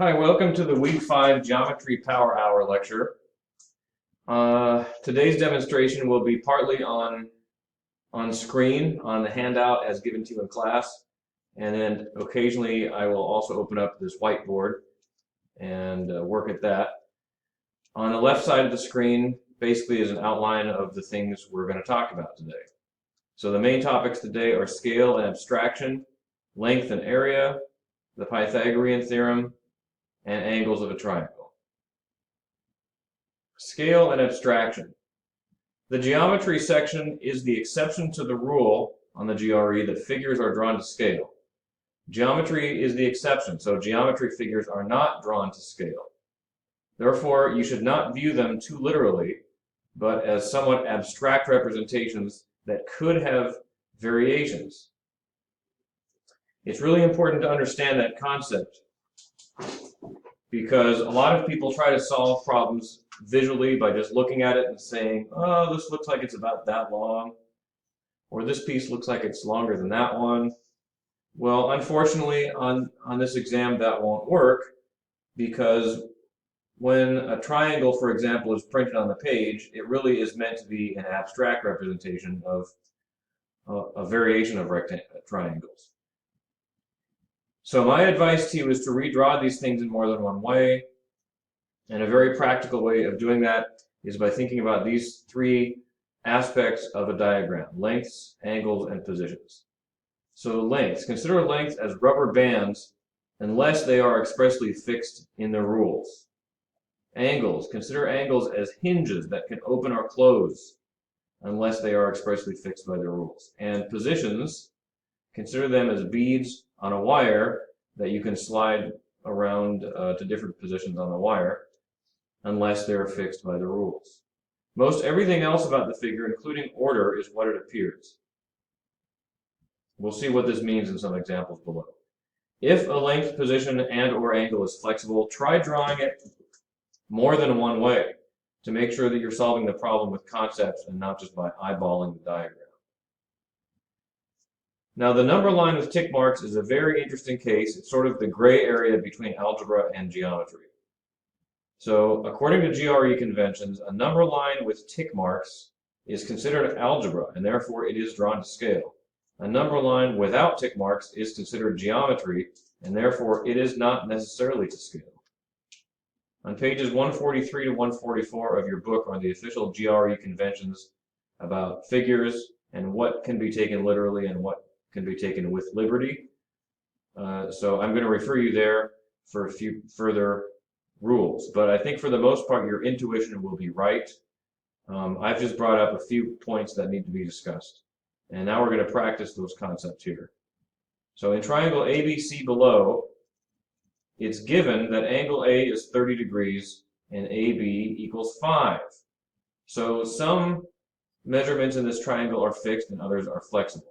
Hi, welcome to the Week 5 Geometry Power Hour lecture. Today's demonstration will be partly on screen on the handout as given to you in class, and then occasionally I will also open up this whiteboard and work at that. On the left side of the screen basically is an outline of the things we're going to talk about today. So the main topics today are scale and abstraction, length and area, the Pythagorean theorem, and angles of a triangle. Scale and abstraction. The geometry section is the exception to the rule on the GRE that figures are drawn to scale. Geometry is the exception, so geometry figures are not drawn to scale. Therefore, you should not view them too literally, but as somewhat abstract representations that could have variations. It's really important to understand that concept because a lot of people try to solve problems visually by just looking at it and saying, oh, this looks like it's about that long, or this piece looks like it's longer than that one. Well, unfortunately, on this exam, that won't work because when a triangle, for example, is printed on the page, it really is meant to be an abstract representation of a variation of triangles. So my advice to you is to redraw these things in more than one way. And a very practical way of doing that is by thinking about these three aspects of a diagram: lengths, angles, and positions. So lengths. Consider lengths as rubber bands unless they are expressly fixed in the rules. Angles. Consider angles as hinges that can open or close unless they are expressly fixed by the rules. And positions, consider them as beads on a wire that you can slide around to different positions on the wire unless they're fixed by the rules. Most everything else about the figure, including order, is what it appears. We'll see what this means in some examples below. If a length, position, and/or angle is flexible, try drawing it more than one way to make sure that you're solving the problem with concepts and not just by eyeballing the diagram. Now, the number line with tick marks is a very interesting case. It's sort of the gray area between algebra and geometry. So, according to GRE conventions, a number line with tick marks is considered algebra, and therefore it is drawn to scale. A number line without tick marks is considered geometry, and therefore it is not necessarily to scale. On pages 143 to 144 of your book are the official GRE conventions about figures and what can be taken literally and what can be taken with liberty. So I'm going to refer you there for a few further rules. But I think for the most part, your intuition will be right. I've just brought up a few points that need to be discussed. And now we're going to practice those concepts here. So in triangle ABC below, it's given that angle A is 30 degrees and AB equals 5. So some measurements in this triangle are fixed and others are flexible.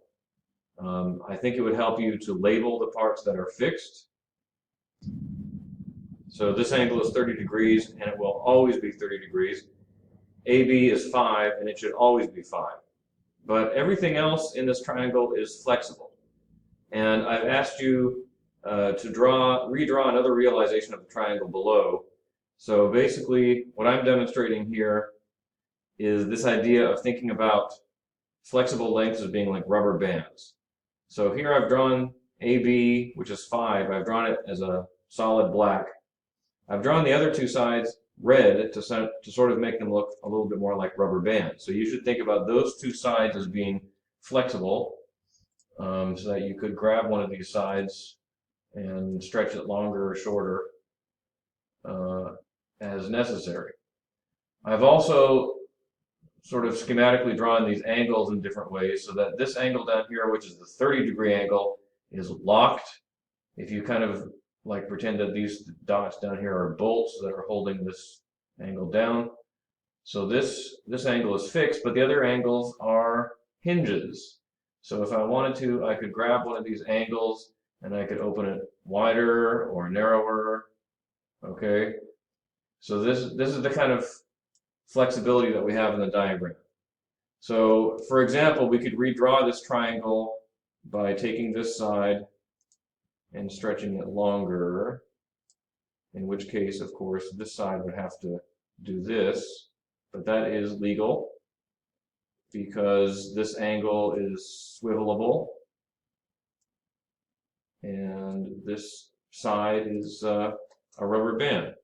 I think it would help you to label the parts that are fixed. So this angle is 30 degrees and it will always be 30 degrees. AB is 5 and it should always be 5. But everything else in this triangle is flexible. And I've asked you to redraw another realization of the triangle below. So basically what I'm demonstrating here is this idea of thinking about flexible lengths as being like rubber bands. So here I've drawn AB, which is 5. I've drawn it as a solid black. I've drawn the other two sides red to sort of make them look a little bit more like rubber bands. So you should think about those two sides as being flexible, so that you could grab one of these sides and stretch it longer or shorter as necessary. I've also sort of schematically drawn these angles in different ways so that this angle down here, which is the 30-degree angle, is locked. If you kind of like pretend that these dots down here are bolts that are holding this angle down. So this angle is fixed, but the other angles are hinges. So if I wanted to, I could grab one of these angles and I could open it wider or narrower. Okay. So this is the kind of flexibility that we have in the diagram. So for example, we could redraw this triangle by taking this side and stretching it longer. in which case, of course, this side would have to do this, but that is legal because this angle is swivelable, and this side is a rubber band.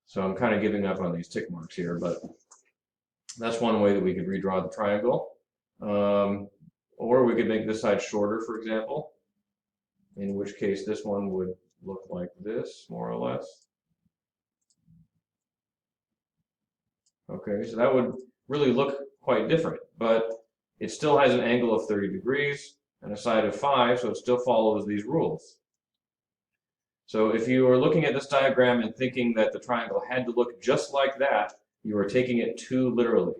So I'm kind of giving up on these tick marks here, but that's one way that we could redraw the triangle. Or we could make this side shorter, for example, in which case this one would look like this, more or less. Okay, so that would really look quite different, but it still has an angle of 30 degrees and a side of 5, so it still follows these rules. So if you are looking at this diagram and thinking that the triangle had to look just like that, you are taking it too literally.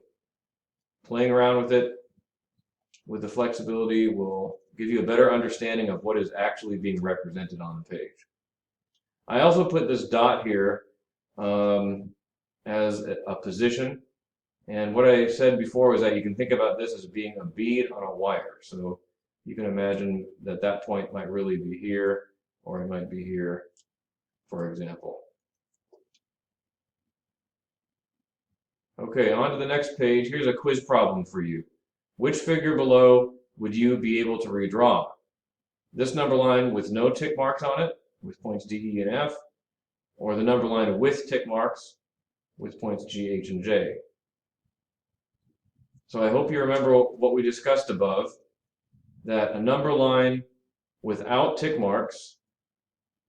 Playing around with it with the flexibility will give you a better understanding of what is actually being represented on the page. I also put this dot here as a position, and what I said before was that you can think about this as being a bead on a wire. So you can imagine that that point might really be here, or it might be here, for example. Okay, on to the next page. Here's a quiz problem for you. Which figure below would you be able to redraw? This number line with no tick marks on it, with points D, E, and F, or the number line with tick marks, with points G, H, and J. So I hope you remember what we discussed above, that a number line without tick marks,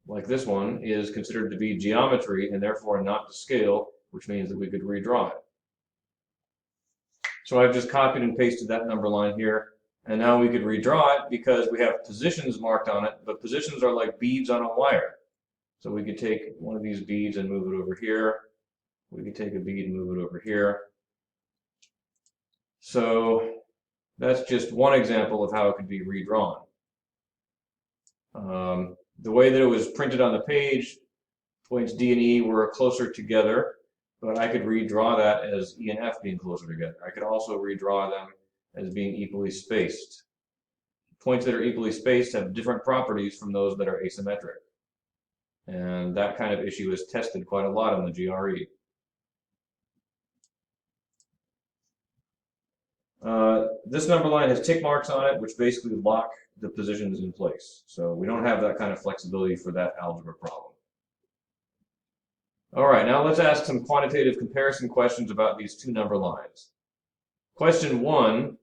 like this one, is considered to be geometry and therefore not to scale, which means that we could redraw it. So I've just copied and pasted that number line here, and now we could redraw it because we have positions marked on it, but positions are like beads on a wire. So we could take one of these beads and move it over here. We could take a bead and move it over here. So that's just one example of how it could be redrawn. The way that it was printed on the page, points D and E were closer together, but I could redraw that as E and F being closer together. I could also redraw them as being equally spaced. Points that are equally spaced have different properties from those that are asymmetric. And that kind of issue is tested quite a lot in the GRE. This number line has tick marks on it, which basically lock the positions in place. So we don't have that kind of flexibility for that algebra problem. All right, now let's ask some quantitative comparison questions about these two number lines. Question 1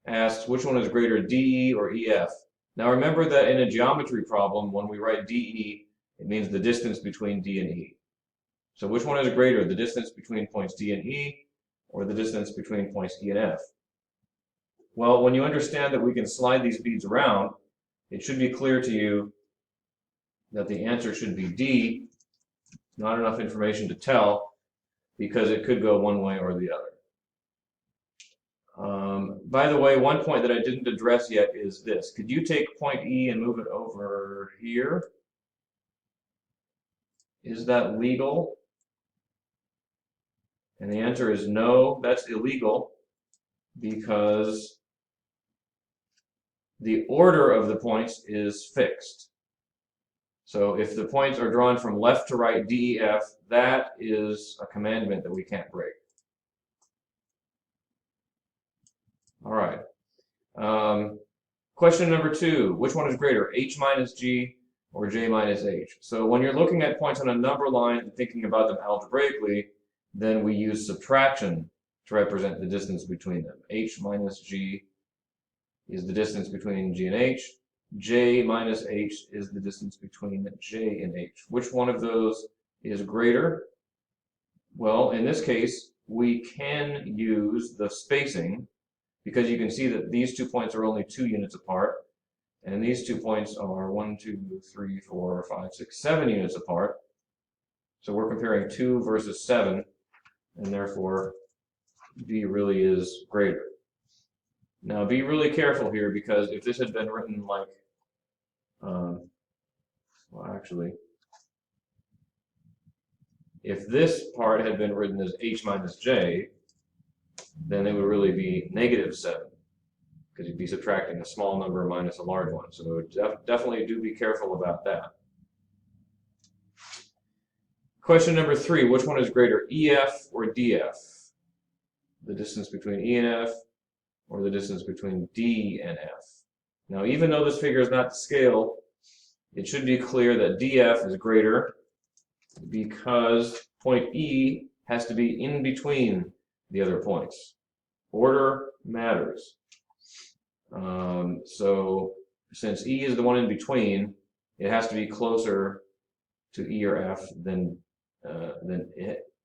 asks which one is greater, DE or EF? Now remember that in a geometry problem, when we write DE, it means the distance between D and E. So which one is greater, the distance between points D and E or the distance between points E and F? Well, when you understand that we can slide these beads around, it should be clear to you that the answer should be D. Not enough information to tell because it could go one way or the other. By the way, one point that I didn't address yet is this. Could you take point E and move it over here? Is that legal? And the answer is no, that's illegal because the order of the points is fixed. So if the points are drawn from left to right, D, E, F, that is a commandment that we can't break. All right. Question number 2, which one is greater, H minus G or J minus H? So when you're looking at points on a number line and thinking about them algebraically, then we use subtraction to represent the distance between them. H minus G is the distance between G and H. J minus H is the distance between J and H. Which one of those is greater? Well, in this case, we can use the spacing because you can see that these 2 points are only 2 units apart, and these 2 points are 1, 2, 3, 4, 5, 6, 7 units apart. So we're comparing 2 versus 7, and therefore B really is greater. Now be really careful here because if this had been written like, well actually, if this part had been written as H minus J, then it would really be negative 7 because you'd be subtracting a small number minus a large one. So definitely do be careful about that. Question number 3, which one is greater, EF or DF? The distance between E and F or the distance between D and F? Now, even though this figure is not to scale, it should be clear that DF is greater because point E has to be in between the other points. Order matters. So since E is the one in between, it has to be closer to E or F than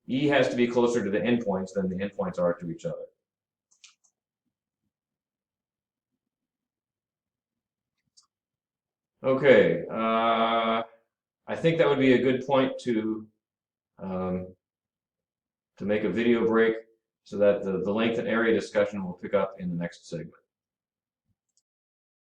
E has to be closer to the endpoints than the endpoints are to each other. Okay, I think that would be a good point to make a video break so that the length and area discussion will pick up in the next segment.